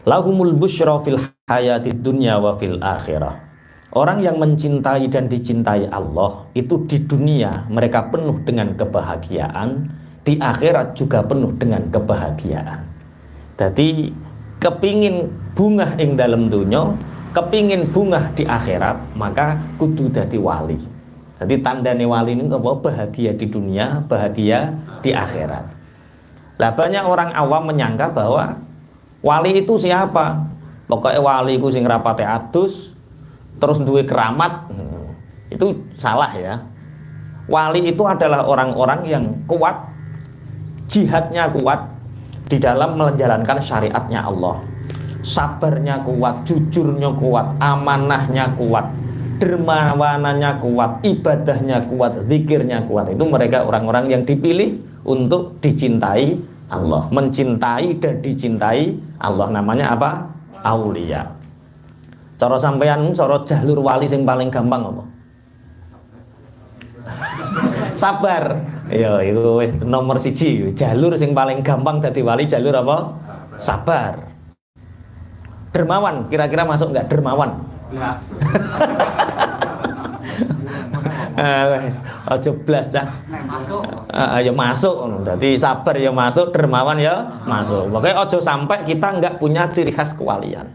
Lahumul busyra fil hayatid dunya wa fil akhirah. Orang yang mencintai dan dicintai Allah itu di dunia mereka penuh dengan kebahagiaan, di akhirat juga penuh dengan kebahagiaan. Jadi kepingin bungah ing dalam dunya, kepingin bungah di akhirat, maka kudu dadi wali. Jadi tandane wali ini apa? Bahagia di dunia, bahagia di akhirat. Lah banyak orang awam menyangka bahwa wali itu siapa? Pokoknya wali itu sing rapate adus, terus duwe keramat. Itu salah ya. Wali itu adalah orang-orang yang kuat, jihadnya kuat di dalam menjalankan syariatnya Allah. Sabarnya kuat, jujurnya kuat, amanahnya kuat, dermawanannya kuat, ibadahnya kuat, zikirnya kuat. Itu mereka orang-orang yang dipilih untuk dicintai Allah, mencintai dan dicintai Allah. Namanya apa? Aulia. Cara sampeyan, cara jalur wali sing paling gampang apa? Sabar. Ya, itu nomor 1. Jalur sing paling gampang dadi wali jalur apa? Sabar. Dermawan, kira-kira masuk nggak dermawan? Aja blas dah. Masuk. Ya masuk. Jadi sabar ya masuk, dermawan ya masuk. Pokoknya ojo sampai kita nggak punya ciri khas kewalian.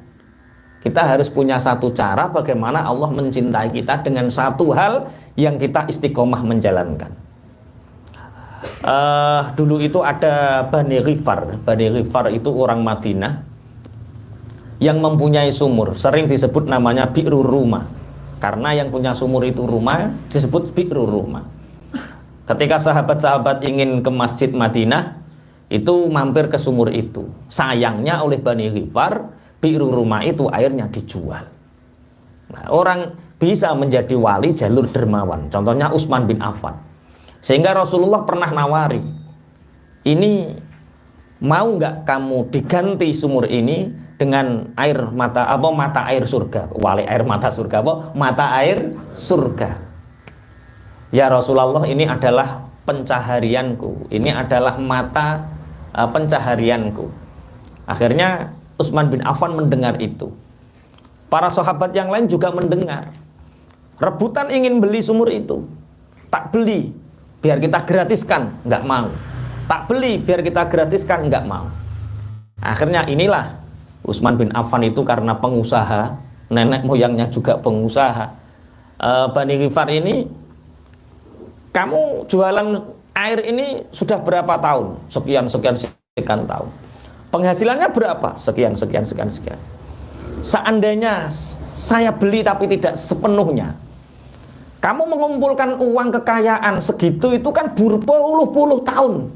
Kita harus punya satu cara bagaimana Allah mencintai kita dengan satu hal yang kita istiqomah menjalankan. Dulu itu ada Bani Ghifar. Bani Ghifar itu orang Madinah yang mempunyai sumur, sering disebut namanya Bi'rur Rumah. Karena yang punya sumur itu rumah, disebut Bi'rur Rumah. Ketika sahabat-sahabat ingin ke Masjid Madinah, itu mampir ke sumur itu. Sayangnya oleh Bani Ghifar, Bi'rur Rumah itu airnya dijual. Nah, orang bisa menjadi wali jalur dermawan. Contohnya Utsman bin Affan. Sehingga Rasulullah pernah nawari, ini mau nggak kamu diganti sumur ini dengan air mata air surga? Wali air mata surga apa? Mata air surga. Ya Rasulullah, ini adalah pencaharianku, ini adalah mata pencaharianku. Akhirnya Utsman bin Affan mendengar itu. Para sahabat yang lain juga mendengar. Rebutan ingin beli sumur itu. Tak beli, biar kita gratiskan, nggak mau. Tak beli, biar kita gratiskan, nggak mau. Akhirnya inilah Utsman bin Affan itu karena pengusaha, nenek moyangnya juga pengusaha. Bani Ghifar ini, kamu jualan air ini sudah berapa tahun? Sekian tahun. Penghasilannya berapa? Sekian. Seandainya saya beli tapi tidak sepenuhnya, kamu mengumpulkan uang kekayaan segitu itu kan berpuluh-puluh tahun.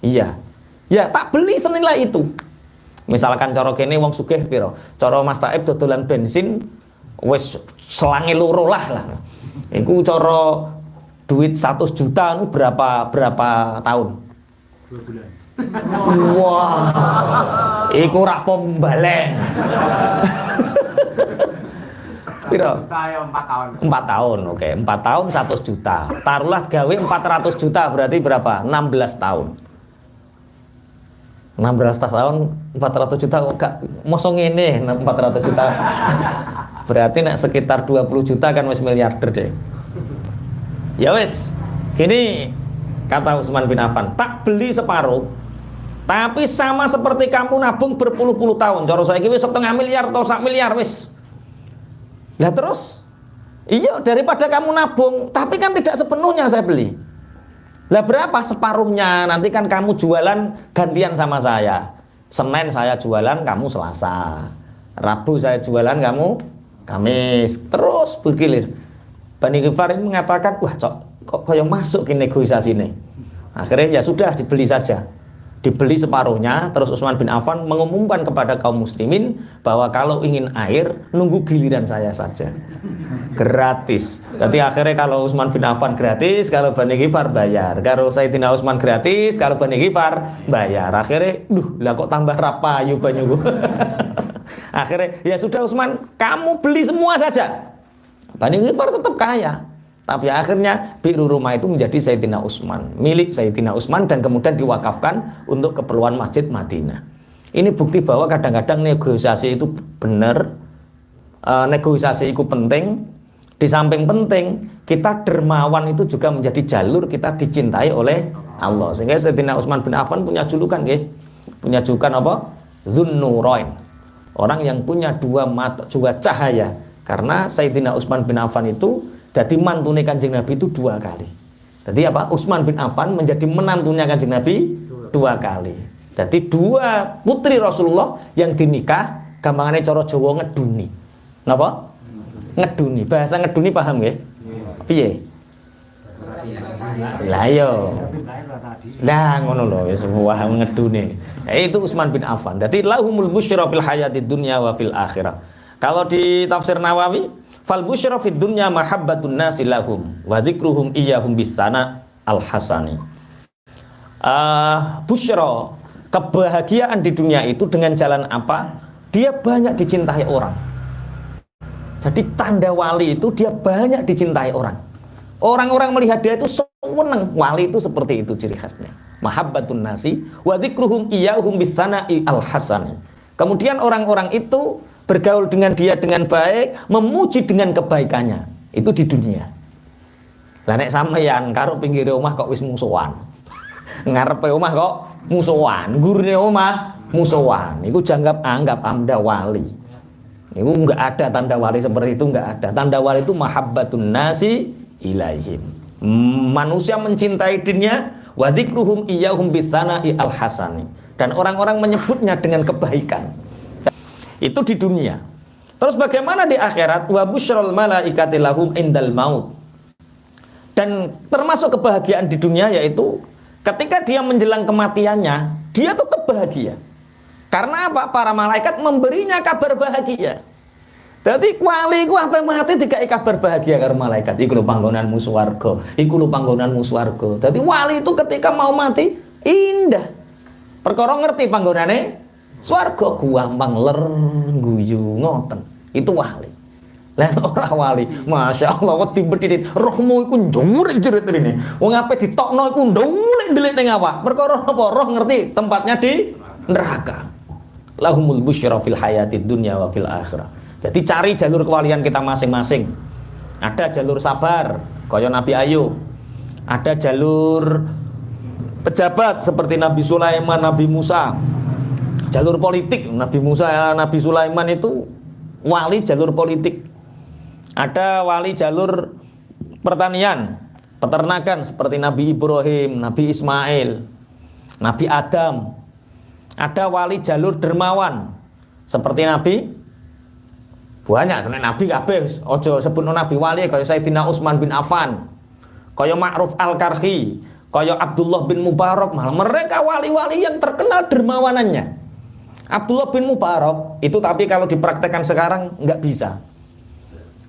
Iya, ya tak beli senilai itu. Misalkan cara kene wong sugih piro? Cara Mas Taib dodolan bensin wis selange loro lah. Iku cara duit 100 juta itu berapa tahun? 2 bulan. Wah. Iku rak pembalen. Piro? 4 tahun. 4 tahun, oke. 4 tahun 100 juta. Taruhlah gawe 400 juta berarti berapa? 16 tahun. 16 tahun 400 juta gak mosok ngene 400 juta. Berarti nek sekitar 20 juta kan wis miliarder deh. Ya wis. Gini kata Utsman bin Affan, tak beli separuh. Tapi sama seperti kamu nabung berpuluh-puluh tahun. Cara saiki wis 0,5 miliar atau 1 miliar wis. Lah terus? Iya, daripada kamu nabung, tapi kan tidak sepenuhnya saya beli. Lah berapa separuhnya? Nanti kan kamu jualan gantian sama saya. Senin saya jualan, kamu Selasa. Rabu saya jualan, kamu Kamis. Terus bergilir. Bani Ghifar ini mengatakan, wah kok yang masuk ke negosiasi ini. Akhirnya ya sudah dibeli saja. Dibeli separuhnya. Terus Utsman bin Affan mengumumkan kepada kaum muslimin bahwa kalau ingin air, nunggu giliran saya saja. Gratis. Jadi akhirnya kalau Utsman bin Affan gratis, kalau Bani Ghifar bayar. Kalau Sayyidina Utsman gratis, kalau Bani Ghifar bayar. Akhirnya, lah kok tambah rapayu banyu. Akhirnya, ya sudah Utsman, kamu beli semua saja. Bani Ghifar tetap kaya. Tapi akhirnya Bi'rur Rumah itu menjadi Sayyidina Utsman, milik Sayyidina Utsman dan kemudian diwakafkan untuk keperluan Masjid Madinah. Ini bukti bahwa kadang-kadang negosiasi itu benar, negosiasi itu penting. Di samping penting, kita dermawan itu juga menjadi jalur kita dicintai oleh Allah. Sehingga Sayyidina Utsman bin Affan punya julukan, punya julukan apa? Dzunnurain. Orang yang punya dua mata, dua cahaya. Karena Sayyidina Utsman bin Affan itu jadi mantune Kanjeng Nabi itu 2 kali. Jadi apa? Utsman bin Affan menjadi menantunya Kanjeng Nabi 2 kali. Jadi 2 putri Rasulullah yang dinikah, gampangane cara Jawa ngeduni. Napa? Ngeduni. Bahasa ngeduni paham nggih? Piye? Lah yo. Lah ngono lho ya semua ngeduni. Itu Utsman bin Affan. Jadi lahumul busyra fil hayatid dunya wa fil akhirah. Kalau di tafsir Nawawi, fal busyra fid dunya mahabbatun nasi lahum wa dzikruhum iyyahum bisana al hasani. Busyra, kebahagiaan di dunia itu dengan jalan apa? Dia banyak dicintai orang. Jadi tanda wali itu dia banyak dicintai orang. Orang-orang melihat dia itu seneng. Wali itu seperti itu ciri khasnya. Mahabbatun nasi wa dzikruhum iyyahum bisana'i al-hasani. Kemudian orang-orang itu bergaul dengan dia dengan baik, memuji dengan kebaikannya. Itu di dunia. Lah nek sampeyan karo pinggire omah kok wis musuhan. Ngarepe omah kok musuhan, gurune omah musuhan. Iku anggap Anda wali. Itu enggak ada tanda wali seperti itu, enggak ada. Tanda wali itu mahabbatun nasi ilaihim. Manusia mencintai dirinya, wa dzikruhum iyyahum bisana'i al-hasani. Dan orang-orang menyebutnya dengan kebaikan. Itu di dunia. Terus bagaimana di akhirat? Wa busyral malaikati lahum indal maut. Dan termasuk kebahagiaan di dunia yaitu ketika dia menjelang kematiannya, dia tetap bahagia. Karena apa? Para malaikat memberinya kabar bahagia. Jadi wali ku apa mati dikai kabar bahagia karo malaikat. Iku lho panggonanmu swarga. Iku lho panggonanmu swarga. Jadi wali itu ketika mau mati indah. Perkara ngerti panggonane swarga gampang ler guyu ngoten. Itu wali. Lah ora wali, Masya Allah wedi bedhit rohmu iku njurit-njurit rene. Wong ape ditokno iku ndulik-ndulik ning awak. Perkara apa? Roh ngerti tempatnya di neraka. Lahumul busyra fil hayatid dunya wa fil akhirah. Jadi cari jalur kewalian kita masing-masing. Ada jalur sabar, kaya Nabi Ayub. Ada jalur pejabat seperti Nabi Sulaiman, Nabi Musa. Jalur politik, Nabi Musa, Nabi Sulaiman itu wali jalur politik. Ada wali jalur pertanian, peternakan seperti Nabi Ibrahim, Nabi Ismail, Nabi Adam. Ada wali jalur dermawan seperti Nabi banyak Nabi kabeh ojo sebutno Nabi wali kaya Sayyidina Utsman bin Affan, kaya Ma'ruf Al-Karhi, kaya Abdullah bin Mubarak. Malah mereka wali-wali yang terkenal dermawanannya. Abdullah bin Mubarak itu tapi kalau dipraktekkan sekarang nggak bisa.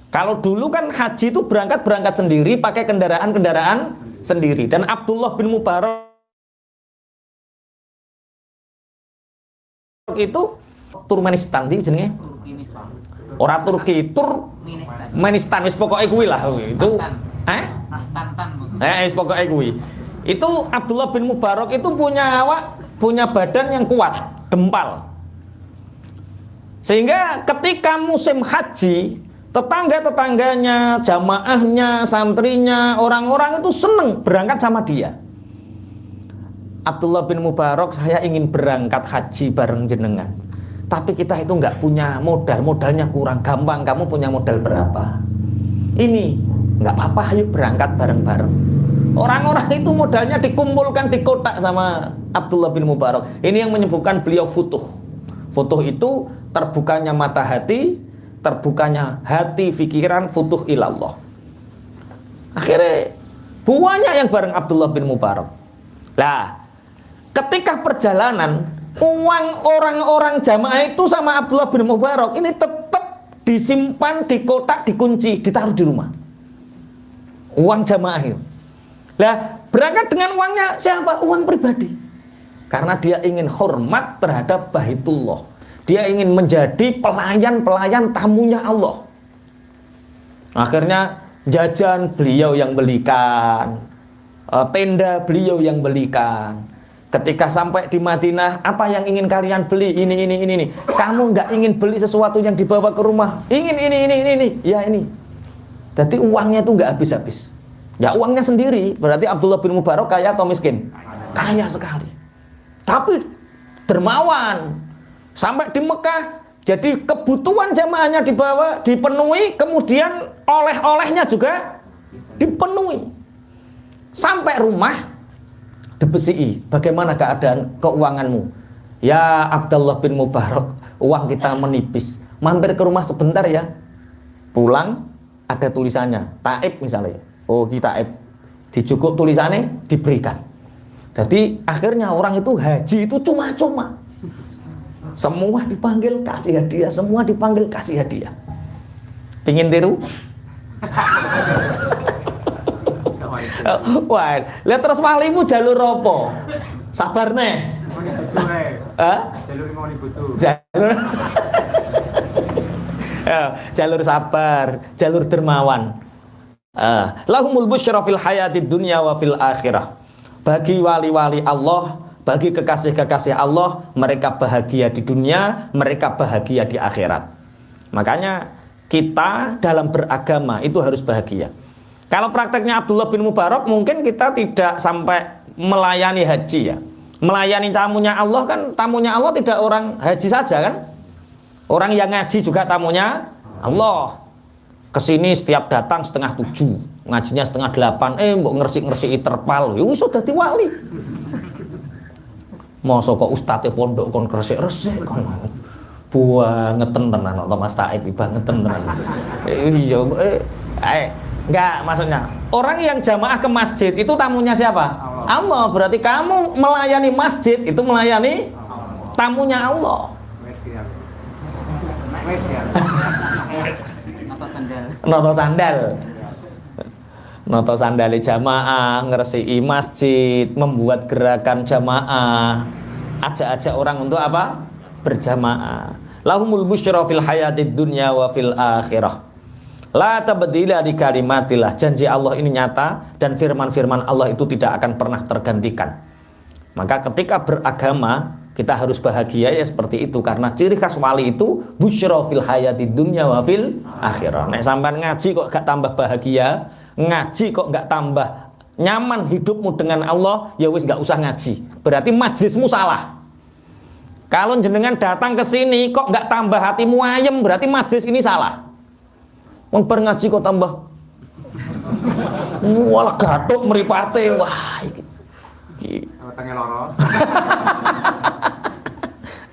Kalau dulu kan haji itu berangkat sendiri pakai kendaraan sendiri. Dan Abdullah bin Mubarak itu Turkmenistan jenenge. Ora Turki, Turkmenistan wis pokoke kuwi lah itu. Wis pokoke kuwi. Itu Abdullah bin Mubarak itu punya badan yang kuat, gempal. Sehingga ketika musim haji, tetangga-tetangganya, jamaahnya, santrinya, orang-orang itu seneng berangkat sama dia. Abdullah bin Mubarak, saya ingin berangkat haji bareng jenengan. Tapi kita itu nggak punya modalnya kurang. Gampang, kamu punya modal berapa? Ini, nggak apa-apa, ayo berangkat bareng-bareng. Orang-orang itu modalnya dikumpulkan di kotak sama Abdullah bin Mubarak. Ini yang menyebabkan beliau futuh. Futuh itu terbukanya mata hati, terbukanya hati, pikiran, futuh ilallah. Akhirnya banyak yang bareng Abdullah bin Mubarak. Lah, ketika perjalanan, uang orang-orang jamaah itu sama Abdullah bin Mubarak ini tetap disimpan di kotak, dikunci, ditaruh di rumah. Uang jamaah itu. Lah, berangkat dengan uangnya siapa? Uang pribadi. Karena dia ingin hormat terhadap Baitullah. Dia ingin menjadi pelayan-pelayan tamunya Allah. Akhirnya jajan beliau yang belikan, tenda beliau yang belikan. Ketika sampai di Madinah, apa yang ingin kalian beli? Ini. Kamu nggak ingin beli sesuatu yang dibawa ke rumah? Ingin ini. Ya ini. Jadi uangnya itu nggak habis-habis. Ya uangnya sendiri. Berarti Abdullah bin Mubarak kaya atau miskin? Kaya sekali. Tapi dermawan. Sampai di Mekah, jadi kebutuhan jamaahnya dibawa, dipenuhi, kemudian oleh-olehnya juga dipenuhi. Sampai rumah, dibesii, bagaimana keadaan keuanganmu? Ya Abdullah bin Mubarak, uang kita menipis. Mampir ke rumah sebentar ya. Pulang, ada tulisannya, taib misalnya. Oh kita taib. Dicukuk tulisannya, diberikan. Jadi akhirnya orang itu haji itu cuma-cuma. Semua dipanggil kasih hadiah, semua dipanggil kasih hadiah. Pingin tiru? Wah, lihat terus walimu jalur apa? Sabar nih. Jalur sabar, jalur dermawan. Lahumul busyra fil hayatid dunya wa fil akhirah. Bagi wali-wali Allah, bagi kekasih-kekasih Allah, mereka bahagia di dunia, mereka bahagia di akhirat. Makanya kita dalam beragama itu harus bahagia. Kalau prakteknya Abdullah bin Mubarak, mungkin kita tidak sampai melayani haji ya. Melayani tamunya Allah kan, tamunya Allah tidak orang haji saja kan. Orang yang ngaji juga tamunya Allah. Kesini setiap datang 6:30, ngajinya 6:30, mbok ngersi-ngersi terpal, ya wis dadi wali. Mosok kok ustadz pondok kon resik-resik kon. Bangetan tenan kok Mas Taib bangetan tenan. Iya, enggak, maksudnya orang yang jamaah ke masjid itu tamunya siapa? Allah. Berarti kamu melayani masjid itu melayani tamunya Allah. Noto sandal jamaah, ngeresiki masjid, membuat gerakan jamaah, ajak-ajak orang untuk apa? Berjamaah. Lahumul busyra fil hayatid dunya wa fil akhirah. La tabdila li kalimatillah. Janji Allah ini nyata dan firman-firman Allah itu tidak akan pernah tergantikan. Maka ketika beragama kita harus bahagia ya seperti itu, karena ciri khas wali itu busyra fil hayatid dunya wa fil akhirah. Nek sampean ngaji kok gak tambah bahagia, ngaji kok gak tambah nyaman hidupmu dengan Allah, ya wis gak usah ngaji. Berarti majlismu salah. Kalau jenengan datang ke sini kok gak tambah hatimu ayem, berarti majlis ini salah. Wong bar ngaji kok tambah walah gathuk mripate, wah iki.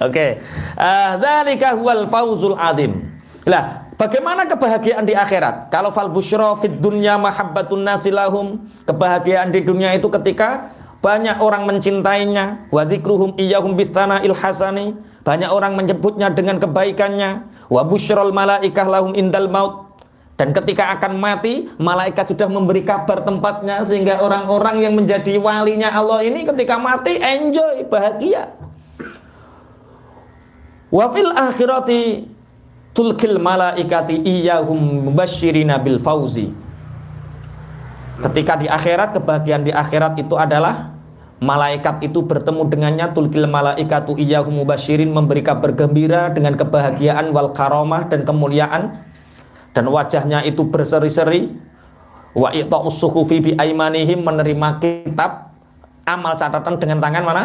Oke. Dzalika huwal fauzul adzim. Lah, bagaimana kebahagiaan di akhirat? Kalau fal busyra fid dunya mahabbatun nasi lahum, kebahagiaan di dunia itu ketika banyak orang mencintainya, wa dzikruhum iyyahum bitsana'il hasani, banyak orang menyebutnya dengan kebaikannya, wa busyral malaikah lahum indal maut. Dan ketika akan mati, malaikat sudah memberi kabar tempatnya, sehingga orang-orang yang menjadi walinya Allah ini ketika mati enjoy, bahagia. Wa fil akhirati tulkil malaikati iyyahum mubasyirina bil fauzi. Ketika di akhirat, kebahagiaan di akhirat itu adalah malaikat itu bertemu dengannya, tulkil malaikatu iyyahum mubasyirin, memberi kabar gembira dengan kebahagiaan wal karamah dan kemuliaan. Dan wajahnya itu berseri-seri. Wa i'ta'us suhufi bi aimanihim, menerima kitab amal catatan dengan tangan mana?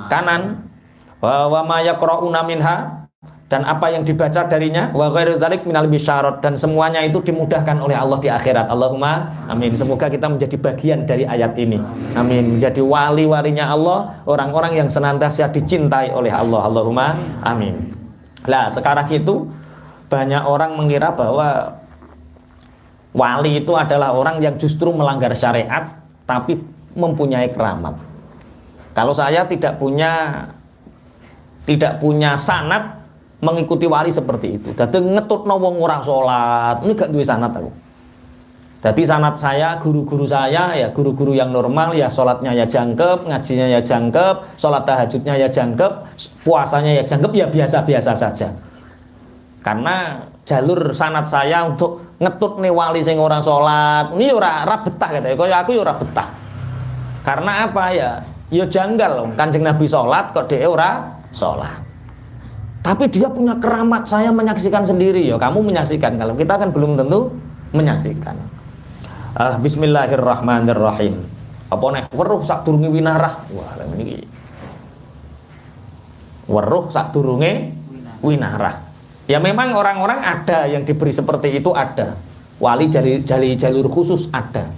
Kanan. Wa ma yaqra'una minha, dan apa yang dibaca darinya, wa ghairu dzalik minal bisyarat, dan semuanya itu dimudahkan oleh Allah di akhirat. Allahumma amin. Semoga kita menjadi bagian dari ayat ini. Amin. Menjadi wali-walinya Allah, orang-orang yang senantiasa dicintai oleh Allah. Allahumma amin. Lah, sekarang itu banyak orang mengira bahwa wali itu adalah orang yang justru melanggar syariat tapi mempunyai keramat. Kalau saya tidak punya sanad mengikuti wali seperti itu. Dadi ngetutno wong ora salat, ini gak duwe sanad aku. Dadi sanad saya, guru-guru saya ya guru-guru yang normal, ya salatnya ya jangkep, ngajinya ya jangkep, salat tahajudnya ya jangkep, puasanya ya jangkep, ya biasa-biasa saja. Karena jalur sanad saya untuk ngetut nih wali sing ora salat, ini ora betah gitu ya. Kaya aku ya ora betah. Karena apa ya? Ya janggal, Kanjeng Nabi sholat kok dia ora sholat. Tapi dia punya keramat, saya menyaksikan sendiri. Ya kamu menyaksikan, kalau kita kan belum tentu menyaksikan. Bismillahirrahmanirrahim. Apa nih? Weruh sak durunge winarah. Wah, ini weruh sak durunge winarah. Ya memang orang-orang ada yang diberi seperti itu, ada. Wali jalur khusus ada.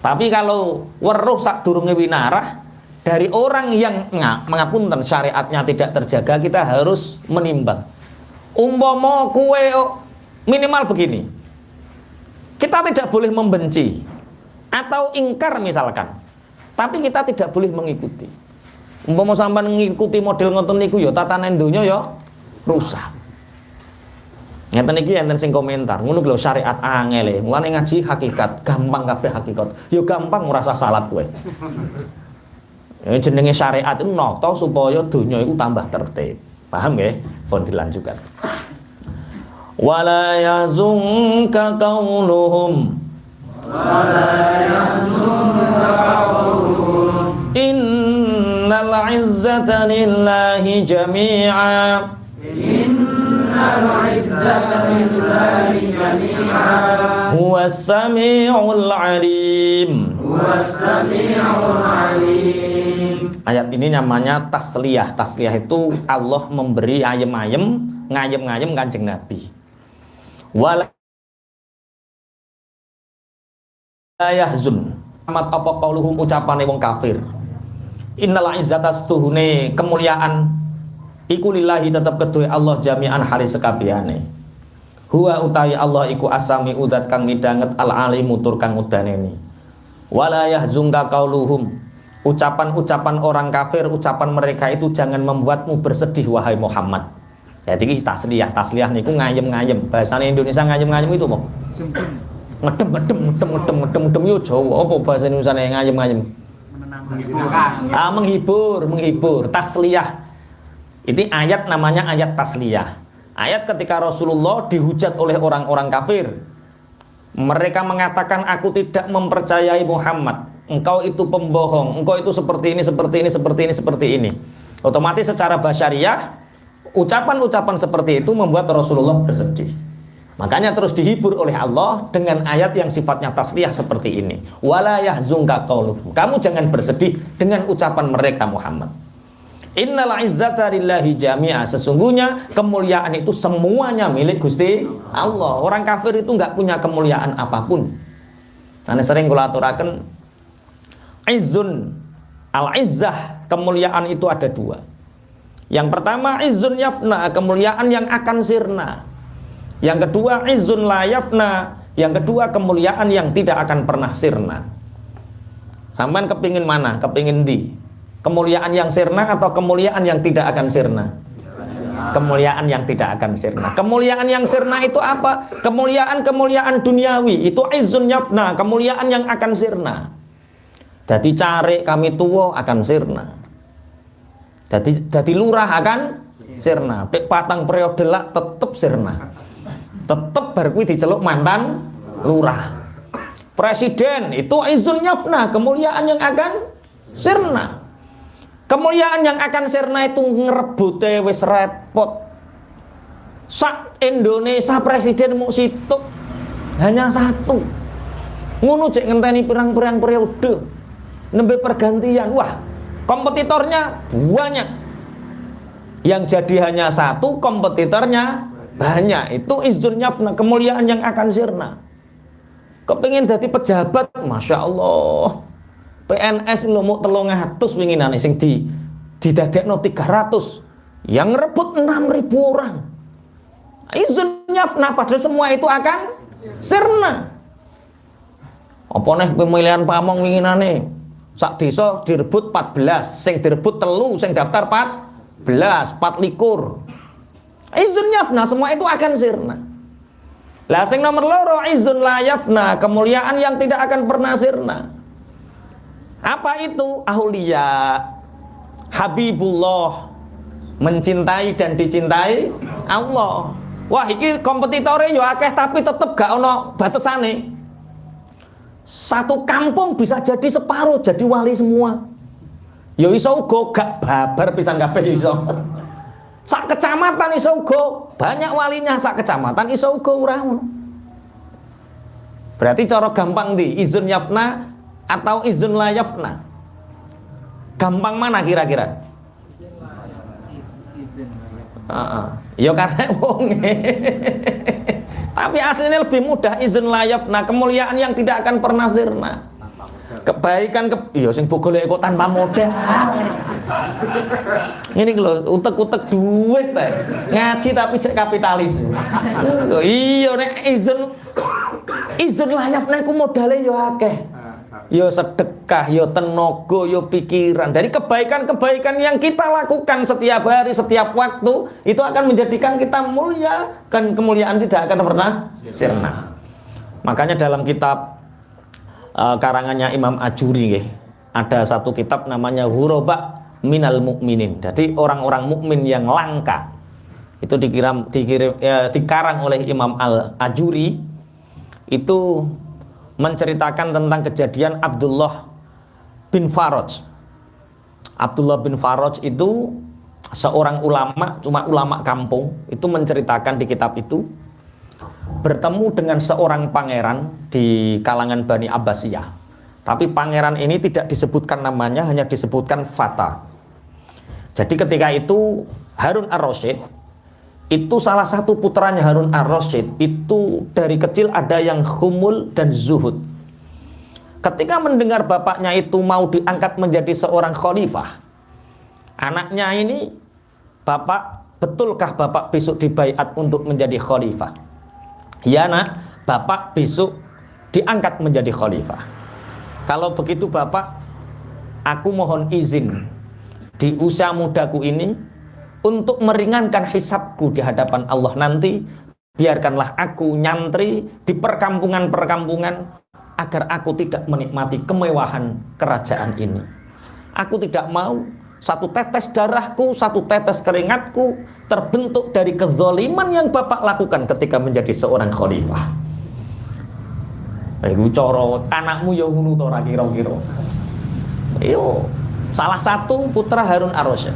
Tapi kalau weruh sak durunge winarah dari orang yang mengapunten syariatnya tidak terjaga, kita harus menimbang. Umpama kue minimal begini. Kita tidak boleh membenci atau ingkar misalkan. Tapi kita tidak boleh mengikuti. Umpama sampean ngikuti model ngoten niku ya tatanan donya ya rusak. Ngeten iki enten sing komentar, ngono lho syariat angel e. Mulane ngaji hakikat, gampang kabeh hakikat. Ya gampang ora usah salat kowe. Ya jenenge syariat itu nata supaya donya iku tambah tertib. Paham nggih? Pun dilanjutkan. Wala yazunka qauluhum innal izzata lillahi jami'a huwas sami'ul alim. Ayat ini namanya tasliyah. Tasliyah itu Allah memberi ayem-ayem, ngayem-ngayem Kanjeng Nabi. Wala yahzun amat apa qauluhum ucapane wong kafir. Innal izzata stuhune kemuliaan iku lillahi tetep kedue Allah jami'an halis sekabehane. Huwa utawi Allah iku asami udat kang midanget al alimu tur kang udaneni. Wala yahzunka qauluhum ucapan-ucapan orang kafir, ucapan mereka itu jangan membuatmu bersedih wahai Muhammad. Jadi tasliyah niku ngayem-ngayem. Bahasane Indonesia ngayem-ngayem itu apa? Ngedem yo Jawa. Apa bahasa Indonesia ngayem-ngayem? Menghibur. Tasliyah. Ini ayat namanya ayat tasliyah. Ayat ketika Rasulullah dihujat oleh orang-orang kafir. Mereka mengatakan aku tidak mempercayai Muhammad. Engkau itu pembohong. Engkau itu seperti ini. Otomatis secara basyariah ucapan-ucapan seperti itu membuat Rasulullah bersedih. Makanya terus dihibur oleh Allah dengan ayat yang sifatnya tasliyah seperti ini. Wala yahzunka qauluhum. Kamu jangan bersedih dengan ucapan mereka Muhammad. Innal izzata lillahi jami'a. Sesungguhnya kemuliaan itu semuanya milik Gusti Allah. Orang kafir itu enggak punya kemuliaan apapun. Nah, sering kula aturaken izzun al-izzah, kemuliaan itu ada dua. Yang pertama izzun yafna, kemuliaan yang akan sirna. Yang kedua izzun la yafna, yang kedua kemuliaan yang tidak akan pernah sirna. Sampean kepingin mana? Kepingin di kemuliaan yang sirna atau kemuliaan yang tidak akan sirna? Kemuliaan yang tidak akan sirna. Kemuliaan yang sirna itu apa? Kemuliaan duniawi. Itu izzun yafna, kemuliaan yang akan sirna. Jadi cari kami tua akan sirna. Jadi lurah akan sirna. Dek patang periode lah tetep sirna. Tetep berkuwi diceluk mantan lurah. Presiden itu izzun yafna, kemuliaan yang akan sirna. Kemuliaan yang akan sirna itu ngerebute wis repot. Sak Indonesia presiden mung situk hanya satu. Ngono cek ngenteni pirang-pirang periode. Nembe pergantian. Wah, kompetitornya banyak. Yang jadi hanya satu, kompetitornya banyak. Itu izzun yafna, kemuliaan yang akan sirna. Kepengin jadi pejabat, Masya Allah. PNS lho mau 300 winginane sing didadekno 300, yang ngerebut 6.000 orang. Izzun yafna, padahal semua itu akan sirna. Apa neh pemilihan pamong winginane sak desa direbut 14, sing direbut 3, sing daftar 14, 24. Izzun yafna, semua itu akan sirna. Lah sing nomor loro izzun la yafna, kemuliaan yang tidak akan pernah sirna. Apa itu? Aulia, Habibullah, mencintai dan dicintai Allah. Wah, iki kompetitore yo akeh tapi tetep gak ono batasane. Satu kampung bisa jadi separuh jadi wali semua. Ya iso uga gak babar pisan kabeh ya iso. Sak kecamatan iso uga, banyak walinya sak kecamatan iso uga ora ngono. Berarti cara gampang di izun yafna atau izun la yafna. Gampang mana kira-kira? Ya karena wong. Tapi aslinya lebih mudah izin layaf. Nah, kemuliaan yang tidak akan pernah sirna. Kebaikan iya sing golek kok tanpa modal. Ini lho, utek-utek duit ta. Ngaji tapi cek kapitalis. Iya nek izin layaf nek ku modale yo akeh. Yo sedekah, yo tenaga, yo pikiran. Dari kebaikan-kebaikan yang kita lakukan setiap hari, setiap waktu, itu akan menjadikan kita mulia, kan kemuliaan tidak akan pernah sirna. Makanya dalam kitab karangannya Imam Ajuri, ada satu kitab namanya Ghuraba Minal Mukminin. Jadi orang-orang mukmin yang langka itu dikarang oleh Imam Al-Ajuri. Itu menceritakan tentang kejadian Abdullah bin Faraj. Abdullah bin Faraj itu seorang ulama, cuma ulama kampung, itu menceritakan di kitab itu bertemu dengan seorang pangeran di kalangan Bani Abbasiyah. Tapi pangeran ini tidak disebutkan namanya, hanya disebutkan Fata. Jadi ketika itu Harun Ar-Rasyid, itu salah satu putranya Harun Ar-Rasyid, itu dari kecil ada yang khumul dan zuhud. Ketika mendengar bapaknya itu mau diangkat menjadi seorang khalifah, anaknya ini, bapak, betulkah bapak besok dibaiat untuk menjadi khalifah? Ya nak, bapak besok diangkat menjadi khalifah. Kalau begitu bapak, aku mohon izin di usia mudaku ini untuk meringankan hisabku di hadapan Allah nanti, biarkanlah aku nyantri di perkampungan-perkampungan agar aku tidak menikmati kemewahan kerajaan ini. Aku tidak mau satu tetes darahku, satu tetes keringatku terbentuk dari kezaliman yang bapak lakukan ketika menjadi seorang khalifah. Iku coro anakmu ya ngono to ora kira-kira. Iyo, salah satu putra Harun Ar-Rasyid.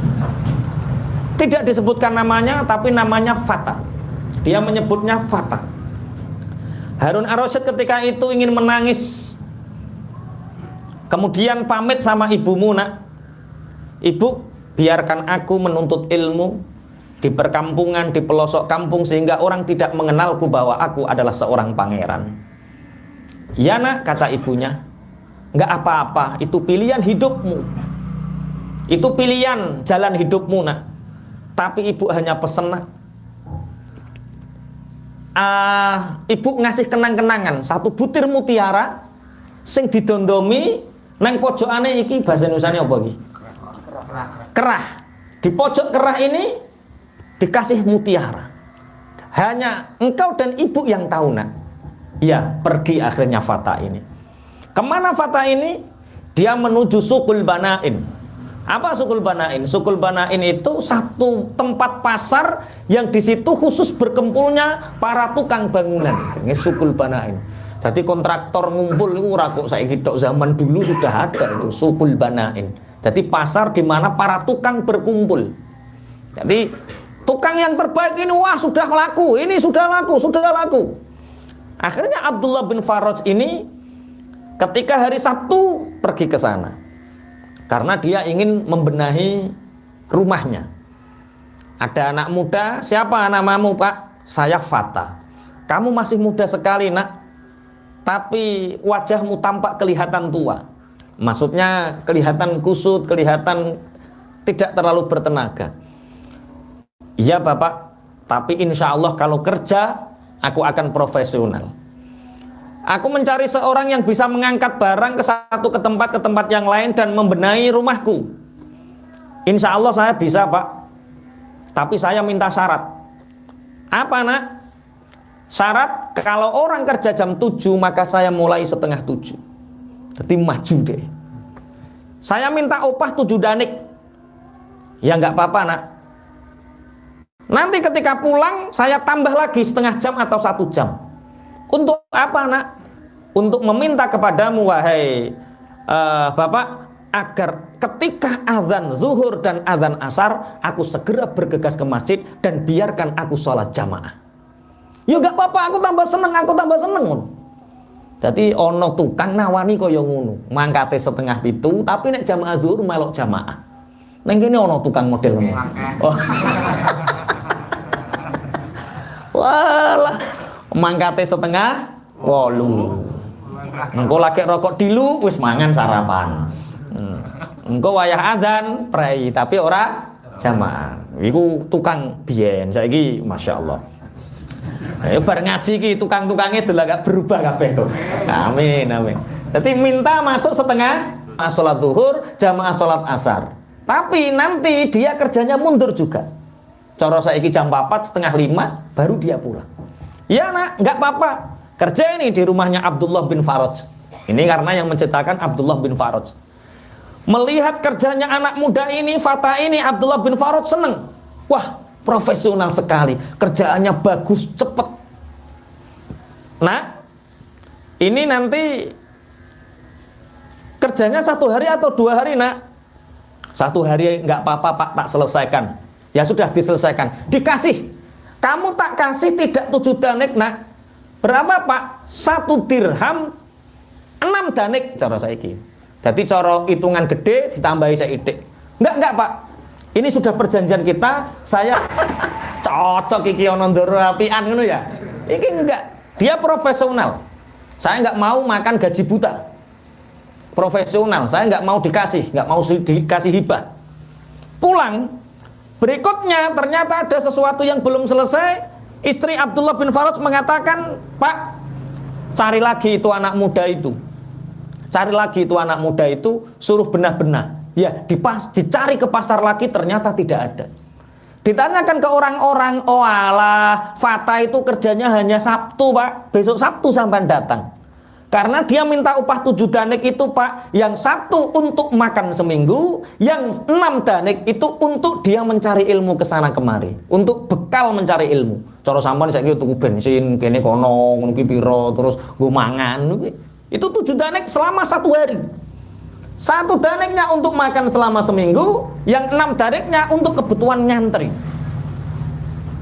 Tidak disebutkan namanya, tapi namanya Fata. Dia menyebutnya Fata. Harun Ar-Rasyid ketika itu ingin menangis, kemudian pamit sama ibumu, nak. Ibu, biarkan aku menuntut ilmu di perkampungan, di pelosok kampung, sehingga orang tidak mengenalku bahwa aku adalah seorang pangeran. Ya nak, kata ibunya, nggak apa-apa, itu pilihan hidupmu. Itu pilihan jalan hidupmu, nak. Tapi ibu hanya pesen, nak, ibu ngasih kenang-kenangan satu butir mutiara sing didondomi nang pojokane iki, bahasa Indonesianya apa iki? Kerah. Di pojok kerah ini dikasih mutiara. Hanya engkau dan ibu yang tahu, nak. Ya, pergi akhirnya Fata ini. Kemana Fata ini? Dia menuju Suqul Banain. Apa Suqul Banain? Suqul Banain itu satu tempat pasar yang di situ khusus berkumpulnya para tukang bangunan. Ini Suqul Banain. Jadi kontraktor ngumpul itu ora kok saiki tok, zaman dulu sudah ada itu Suqul Banain. Jadi pasar di mana para tukang berkumpul. Jadi tukang yang terbaik ini wah sudah laku, ini sudah laku, sudah laku. Akhirnya Abdullah bin Faraj ini ketika hari Sabtu pergi ke sana. Karena dia ingin membenahi rumahnya. Ada anak muda, siapa namamu pak? Saya Fata. Kamu masih muda sekali nak, tapi wajahmu tampak kelihatan tua. Maksudnya kelihatan kusut, kelihatan tidak terlalu bertenaga. Iya bapak, tapi insya Allah kalau kerja, aku akan profesional. Aku mencari seorang yang bisa mengangkat barang ke tempat yang lain dan membenahi rumahku. Insya Allah saya bisa pak. Tapi saya minta syarat. Apa nak? Syarat kalau orang kerja jam 7 maka saya mulai setengah 7. Jadi maju deh. Saya minta upah 7 danik. Ya nggak apa-apa nak. Nanti ketika pulang saya tambah lagi setengah jam atau 1 jam. Untuk apa nak? Untuk meminta kepadamu wahai bapak, agar ketika azan zuhur dan azan asar aku segera bergegas ke masjid dan biarkan aku sholat jamaah. Ya gak apa-apa, aku tambah seneng ngono. Jadi ono tukang nawani kaya ngono, mangkate 6:30 tapi nek jamaah zuhur melok jamaah. Neng kene ono tukang model ngono. Oh. Walah, mangkate 7:30. Engko lagi rokok dilu wis mangan sarapan. Engko wayah azan prei tapi ora jamaah. Iku tukang biyen, saiki masyaallah. Ayo bar ngaji ki tukang-tukangnya delok gak berubah kabeh kok. Amin amin. Jadi minta masuk setengah salat zuhur, jamaah salat asar. Tapi nanti dia kerjanya mundur juga. Cara saiki jam 4 setengah 5 baru dia pulang. Ya nak, nggak apa-apa. Kerja ini di rumahnya Abdullah bin Faraj. Ini karena yang menciptakan Abdullah bin Faraj. Melihat kerjanya anak muda ini, Fata ini, Abdullah bin Faraj seneng. Wah, profesional sekali. Kerjaannya bagus, cepet. Nah, ini nanti kerjanya 1 hari atau 2 hari nak? 1 hari nggak apa-apa pak, tak selesaikan. Ya sudah diselesaikan. Dikasih. Kamu tak kasih tidak 7 danik nak. Berapa pak? 1 dirham 6 danik cara saiki. Jadi cara hitungan gede ditambahi saidik. Enggak pak. Ini sudah perjanjian kita. Saya cocok iki ono ndoro apian ngono ya. Iki enggak. Dia profesional. Saya enggak mau makan gaji buta. Profesional. Saya enggak mau dikasih, enggak mau dikasih hibah. Pulang. Berikutnya ternyata ada sesuatu yang belum selesai. Istri Abdullah bin Faraj mengatakan, "Pak, cari lagi itu anak muda itu. Cari lagi itu anak muda itu, suruh benah-benah." Ya, dicari ke pasar lagi ternyata tidak ada. Ditanyakan ke orang-orang, "Oh alah, Fata itu kerjanya hanya Sabtu, Pak. Besok Sabtu sampai datang." Karena dia minta upah 7 danik itu pak, yang 1 untuk makan seminggu, yang 6 danik itu untuk dia mencari ilmu kesana kemari, untuk bekal mencari ilmu. Cara sampean saiki tuku bensin kene kono ngono ki pira, terus nggo mangan. Itu 7 danik selama 1 hari. 1 daniknya untuk makan selama seminggu, yang 6 daniknya untuk kebutuhan nyantri.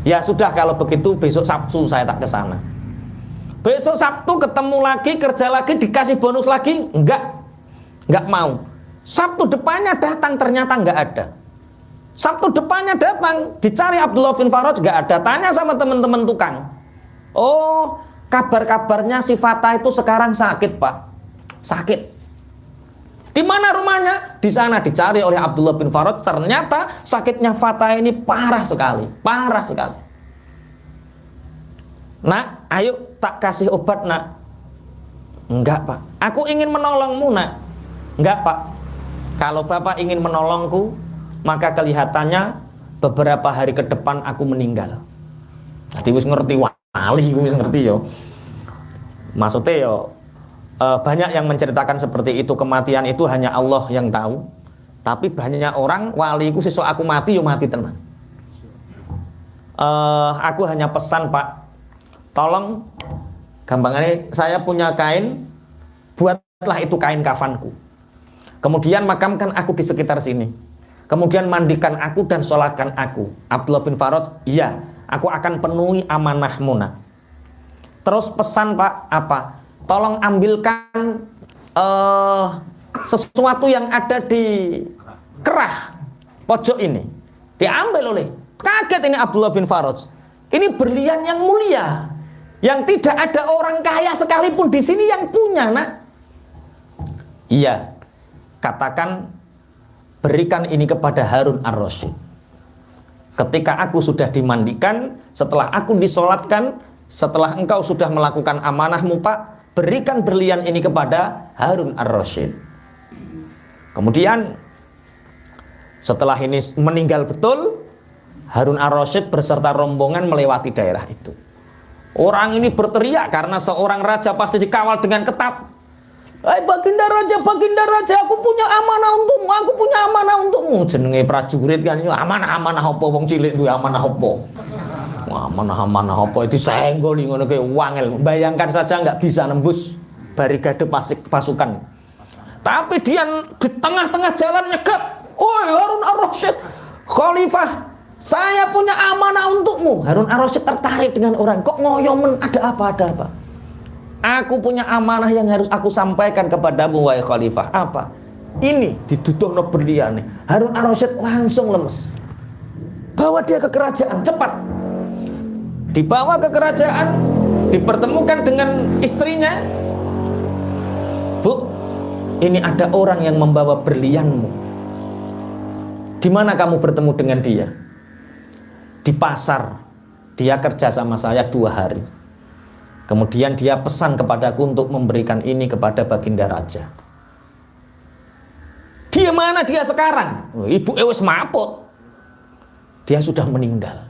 Ya sudah kalau begitu besok Sabtu saya tak ke sana. Besok Sabtu ketemu lagi, kerja lagi, dikasih bonus lagi, enggak mau. Sabtu depannya datang ternyata enggak ada. Sabtu depannya datang, dicari Abdullah bin Faraj enggak ada. Tanya sama teman-teman tukang. Oh, kabar-kabarnya si Fata itu sekarang sakit pak, sakit. Di mana rumahnya? Di sana dicari oleh Abdullah bin Faraj. Ternyata sakitnya Fata ini parah sekali, parah sekali. Nak, ayo tak kasih obat nak. Enggak pak, aku ingin menolongmu nak. Enggak pak, kalau bapak ingin menolongku, maka kelihatannya beberapa hari ke depan aku meninggal. Jadi wis ngerti wali, wis ngerti yo. Maksudnya yo banyak yang menceritakan seperti itu. Kematian itu hanya Allah yang tahu. Tapi banyak orang wali ku sesuk aku mati yo mati tenang. Aku hanya pesan pak, tolong gampangannya saya punya kain, buatlah itu kain kafanku. Kemudian makamkan aku di sekitar sini. Kemudian mandikan aku dan sholatkan aku. Abdullah bin Faraj, iya, aku akan penuhi amanahmu nak. Terus pesan pak, apa? Tolong ambilkan sesuatu yang ada di kerah pojok ini. Diambil oleh, kaget ini Abdullah bin Faraj. Ini berlian yang mulia, yang tidak ada orang kaya sekalipun di sini yang punya nak. Iya, katakan berikan ini kepada Harun ar-Rasyid. Ketika aku sudah dimandikan, setelah aku disolatkan, setelah engkau sudah melakukan amanahmu pak, berikan berlian ini kepada Harun ar-Rasyid. Kemudian setelah ini meninggal betul, Harun ar-Rasyid beserta rombongan melewati daerah itu. Orang ini berteriak karena seorang raja pasti dikawal dengan ketat. "Hai baginda raja, aku punya amanah untukmu, aku punya amanah untukmu." Jenenge prajurit kan, amanah-amanah apa wong cilik duwe amanah apa? Amanah-amanah apa itu senggol ngono ke wangel. Bayangkan saja nggak bisa nembus barikade pasukan. Tapi dia di tengah-tengah jalan nyegat. Oi Harun ar-Rasyid, Khalifah, saya punya amanah untukmu. Harun ar-Rasyid tertarik dengan orang. Kok ngoyomen, ada apa? Aku punya amanah yang harus aku sampaikan kepadamu, wahai Khalifah. Apa? Ini diduduhno berlian. Harun ar-Rasyid langsung lemes. Bawa dia ke kerajaan, cepat. Dibawa ke kerajaan, dipertemukan dengan istrinya. Bu, ini ada orang yang membawa berlianmu. Di mana kamu bertemu dengan dia? Di pasar. Dia kerja sama saya 2 hari. Kemudian dia pesan kepadaku untuk memberikan ini kepada Baginda Raja. Dia mana dia sekarang? Ibu wis maput. Dia sudah meninggal.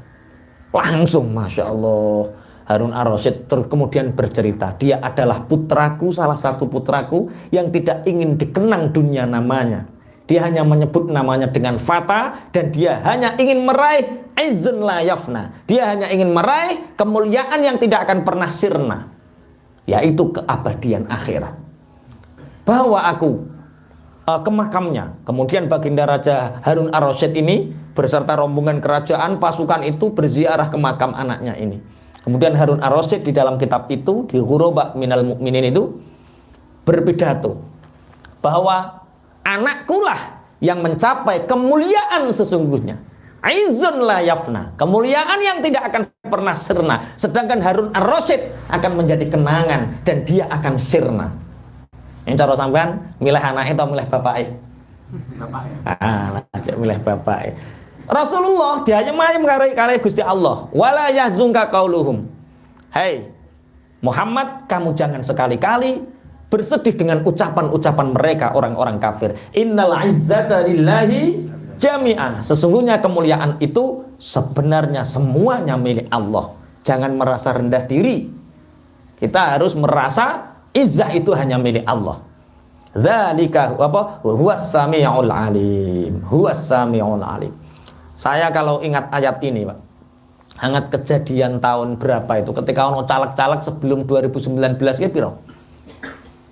Langsung Masya Allah, Harun ar-Rasyid kemudian bercerita, dia adalah putraku, salah satu putraku yang tidak ingin dikenang dunia namanya. Dia hanya menyebut namanya dengan fata, dan dia hanya ingin meraih izzun la yafna. Dia hanya ingin meraih kemuliaan yang tidak akan pernah sirna, yaitu keabadian akhirat. Bawa aku ke makamnya. Kemudian Baginda Raja Harun ar-Rasyid ini beserta rombongan kerajaan, pasukan itu berziarah ke makam anaknya ini. Kemudian Harun ar-Rasyid di dalam kitab itu, di Ghuraba Minal Mu'minin itu, berpidato bahwa anakku lah yang mencapai kemuliaan sesungguhnya. Aizun la yafna, kemuliaan yang tidak akan pernah sirna. Sedangkan Harun ar-Rasyid akan menjadi kenangan dan dia akan sirna. Yang cara sampean milih anaknya atau milih bapaknya? Bapaknya. Milih bapaknya. Rasulullah dia hanya kare Gusti Allah. Wala yahzunka qauluhum. Hai Muhammad, kamu jangan sekali-kali bersedih dengan ucapan-ucapan mereka orang-orang kafir. Innal izzata lillahi jami'ah. Sesungguhnya kemuliaan itu sebenarnya semuanya milik Allah. Jangan merasa rendah diri. Kita harus merasa izzah itu hanya milik Allah. Dzalika huwas samiul alim. Huwas samiul alim. Saya kalau ingat ayat ini, Pak, hangat kejadian tahun berapa itu ketika ono caleg-caleg sebelum 2019 ki piro?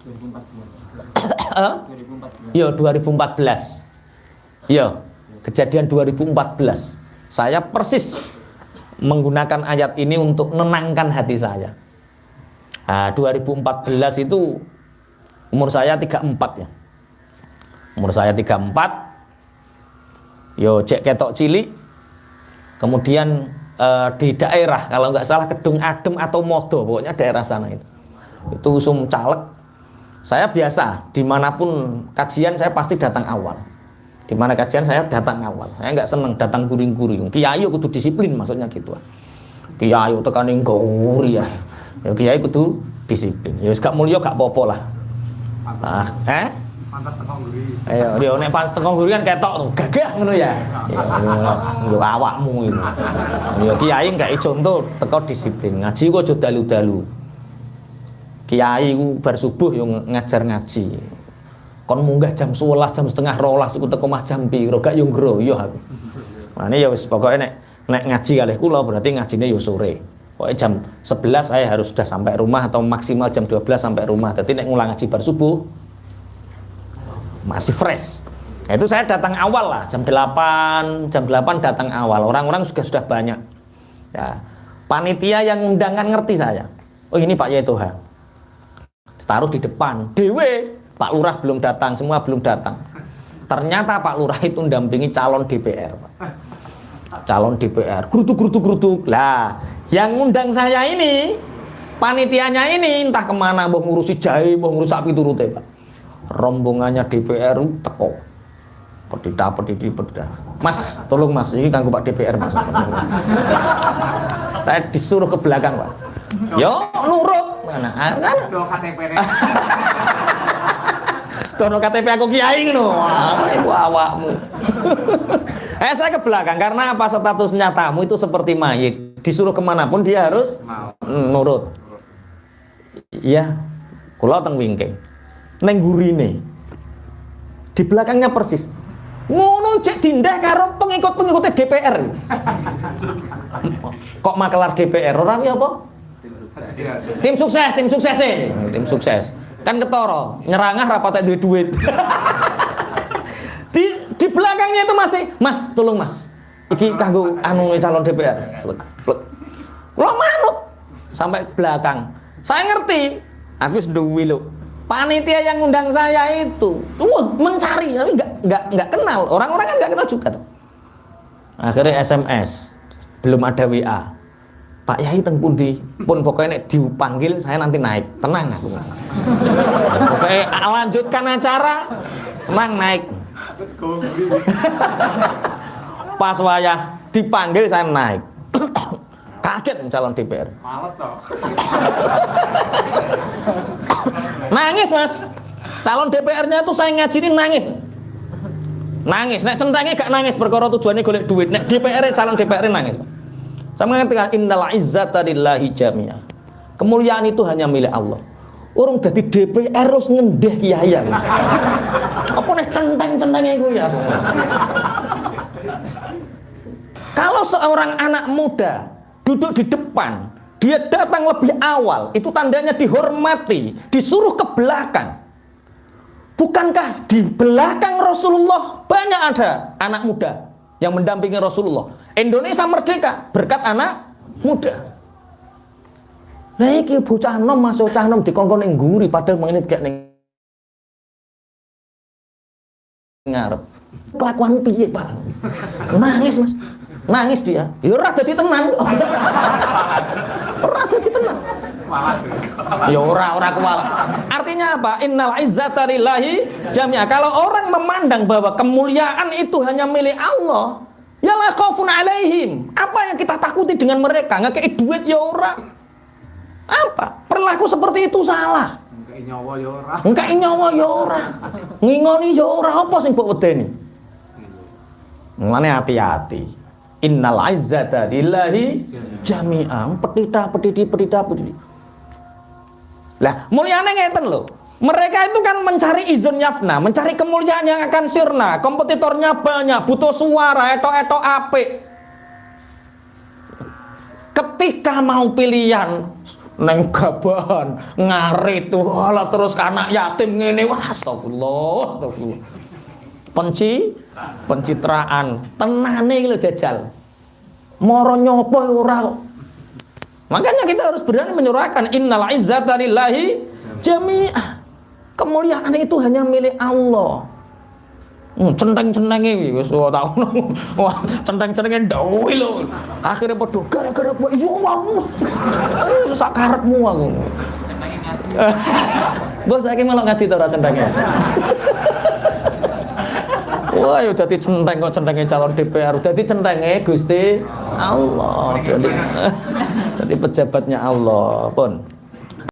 2014. Yo 2014. Yo, kejadian 2014. Saya persis menggunakan ayat ini untuk menenangkan hati saya. 2014 itu umur saya 34 ya. Umur saya 34. Yo cek ketok cilik. Kemudian di daerah kalau nggak salah Kedung Adem atau Modo, pokoknya daerah sana itu usum caleg. Saya biasa dimanapun kajian saya pasti datang awal. Dimana kajian saya datang awal. Saya nggak seneng datang guring-guring. Kiai kudu disiplin, maksudnya gitu. Kiai tekaning gori ya. Ya kiai kudu disiplin. Ya wis gak mulya gak apa-apa lah. Pantas teko guri. Ayo, dia nek pas teko guri kan ketok tuh, gagah ngono ya. Yo awakmu iki. Ya kiai gak contoh teko disiplin. Ngaji kok aja dalu-dalu. Kiai ku bar subuh yo ngajar ngaji. Kon munggah jam 11, jam setengah 12 iku teko mah jam piro gak yo ngroyo aku. Mane ya wis pokoke nek ngaji kalih kula berarti ngajine yo sore. Pokoke jam 11 saya harus sudah sampai rumah atau maksimal jam 12 sampai rumah. Dadi nek ngulang ngaji bar subuh masih fresh. Nah, itu saya datang awal lah, jam 8 datang awal. Orang-orang sudah banyak. Ya, panitia yang undangan ngerti saya. Oh ini Pak Yai Toha. Taruh di depan. Dewe, Pak Lurah belum datang, semua belum datang. Ternyata Pak Lurah itu mendampingi calon DPR, Pak. Calon DPR. Gerutuk. Lah, yang ngundang saya ini, panitianya ini entah kemana, mau ngurusi jahe, mau ngurus sapi turute, Pak. Rombongannya DPR teko. Pedita. Mas, tolong Mas, ini kanggo Pak DPR Mas. Saya disuruh ke belakang, Pak. Yo, nurut. Kan? Do KTP. Dono KTP aku kiai ngono. Iku awakmu. Saya ke belakang karena apa, statusnya tamu itu seperti mayit. Disuruh kemanapun dia harus nurut. Iya, kula teng wingking. Neng gurine. Di belakangnya persis. Ngono cek dindah karo pengikut-pengikutnya DPR. Kok makelar DPR orang ya apa? Tim sukses. Kan ketara, nyerangah ra patek duwe duit. di belakangnya itu masih, Mas, tolong Mas. Iki kanggo anu calon DPR. Lo manut sampai belakang. Saya ngerti, aku wis duwe lho. Panitia yang undang saya itu, mencari tapi nggak kenal. Orang-orang kan nggak kenal juga tuh. Akhirnya SMS, belum ada WA. Pak Yai teng pundi? Pun pokoknya nek dipanggil saya nanti naik. Tenang aku. Pokoknya lanjutkan acara, tenang naik. Pas wayah dipanggil saya naik. Kaget calon DPR. Males toh. Nangis Mas. Calon DPR-nya itu saya ngajinin nangis. Nangis, nek centangnya gak nangis perkara tujuannya golek duit. Nek DPR calon DPR nangis. Saya mengatakan innal izzata lillahi jami'ah. Kemuliaan itu hanya milik Allah. Orang dadi DPR harus ngendeh kiai. Apa nek centang-centangnya iku ya. Kalau seorang anak muda duduk di depan, dia datang lebih awal, itu tandanya dihormati, disuruh ke belakang. Bukankah di belakang Rasulullah banyak ada anak muda yang mendampingi Rasulullah? Indonesia merdeka berkat anak muda. Lah iki bocah nom masuk cah nom dikongkon ning nguri padahal menit gak ning ngarep. Kelakuan piye, Pak? Nangis, Mas. Nangis dia. Ya ora dadi tenan kok. Ora dadi tenan. Ya ora kuwalat. Artinya apa? Innal izzata lillahi jami'ah. Kalau orang memandang bahwa kemuliaan itu hanya milik Allah, ya la khaufun alaihim. Apa yang kita takuti dengan mereka? Ngekei duit ya ora. Apa? Perilaku seperti itu salah. Engke nyawa ya ora. Engke nyawa ya ora. Ngingoni ya ora apa sing mbok wedeni. Mulane hati-hati. Innal izzata lillahi jami'ah. Petita. Lah, mulyane ngeten lho. Mereka itu kan mencari izun yafna, mencari kemuliaan yang akan sirna. Kompetitornya banyak, butuh suara, etok-etok apik. Ketika mau pilihan neng gabahan, ngarit tuh, ala terus anak yatim ngene, wah astagfirullah. Pencitraan, tenane iki lho jajal. Moro nyopo ora kok. Makanya kita harus berani menyuarakan innal izzata lillahi jami'ah. Kemuliaan itu hanya milik Allah. Centeng-centenge wis tau. Wah, centeng-centenge ndawuh lho. Akhire padha gara-gara kowe yo wae. Sak karepmu aku. Centenge ngaji. Bos saiki melok ngaji ta ora centenge. Wah, yo dadi centeng kok centenge calon DPR. Dadi centenge Gusti Allah. Jadi pejabatnya Allah pun.